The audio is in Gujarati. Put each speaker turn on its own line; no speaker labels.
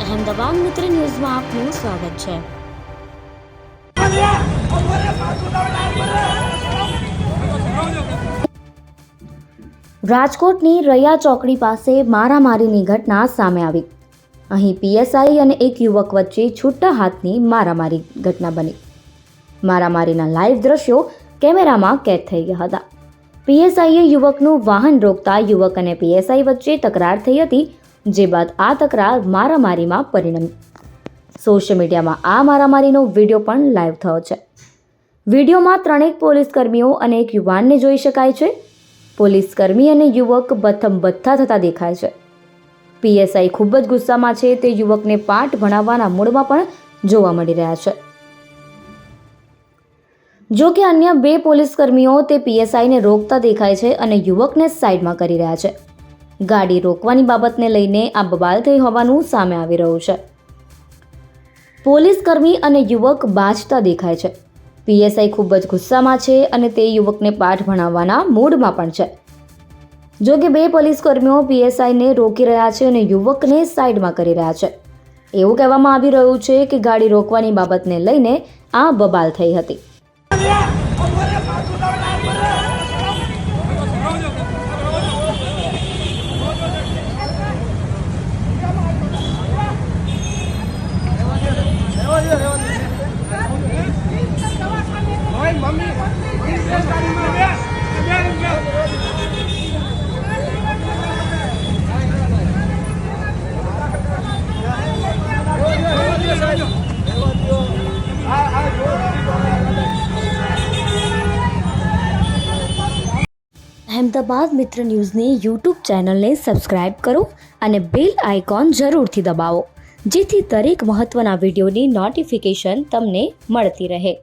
અહેમદાબાદ મિત્ર ન્યૂઝમાં આપનું સ્વાગત છે। રાજકોટની રૈયા ચોકડી પાસે મારામારીની ઘટના સામે આવી। અહીં પીએસઆઈ અને એક યુવક વચ્ચે છૂટા હાથની મારામારી ઘટના બની। મારામારીના લાઈવ દ્રશ્યો કેમેરામાં કેદ થઈ ગયા હતા। પીએસઆઈએ યુવકનું વાહન રોકતા યુવક અને પીએસઆઈ વચ્ચે તકરાર થઈ હતી, જે બાદ આ તકરાર મારામારીમાં પરિણમી। સોશિયલ મીડિયામાં આ મારામારીનો વિડીયો પણ લાઈવ થયો છે। વિડીયોમાં ત્રણેક પોલીસકર્મીઓ અને એક યુવાનને જોઈ શકાય છે। પોલીસકર્મી અને યુવક બથમ-બથ્થા થતા દેખાય છે। પીએસઆઈ ખૂબ જ ગુસ્સામાં છે। તે યુવકને પાઠ ભણાવવાના મૂડમાં પણ જોવા મળી રહ્યા છે। જો કે અન્ય બે પોલીસકર્મીઓ તે પીએસઆઈને રોકતા દેખાય છે અને યુવકને સાઈડમાં કરી રહ્યા છે। ગાડી રોકવાની બાબતને લઈને આ બબાલ થઈ હોવાનું સામે આવી રહ્યું છે। પોલીસકર્મી અને યુવક બાજતા દેખાય છે। પીએસઆઈ ખૂબ જ ગુસ્સામાં છે અને તે યુવકને પાઠ ભણાવવાના મૂડમાં પણ છે। જો કે બે પોલીસકર્મીઓ પીએસઆઈને રોકી રહ્યા છે અને યુવકને સાઈડમાં કરી રહ્યા છે। એવું કહેવામાં આવી રહ્યું છે કે ગાડી રોકવાની બાબતને લઈને આ બબાલ થઈ હતી। અહેમદાબાદ મિત્ર ન્યૂઝની યુટ્યુબ ચેનલને સબસ્ક્રાઇબ કરો અને બેલ આઇકોન જરૂરથી દબાવો, જેથી દરેક મહત્ત્વના વિડીયોની નોટિફિકેશન તમને મળતી રહે।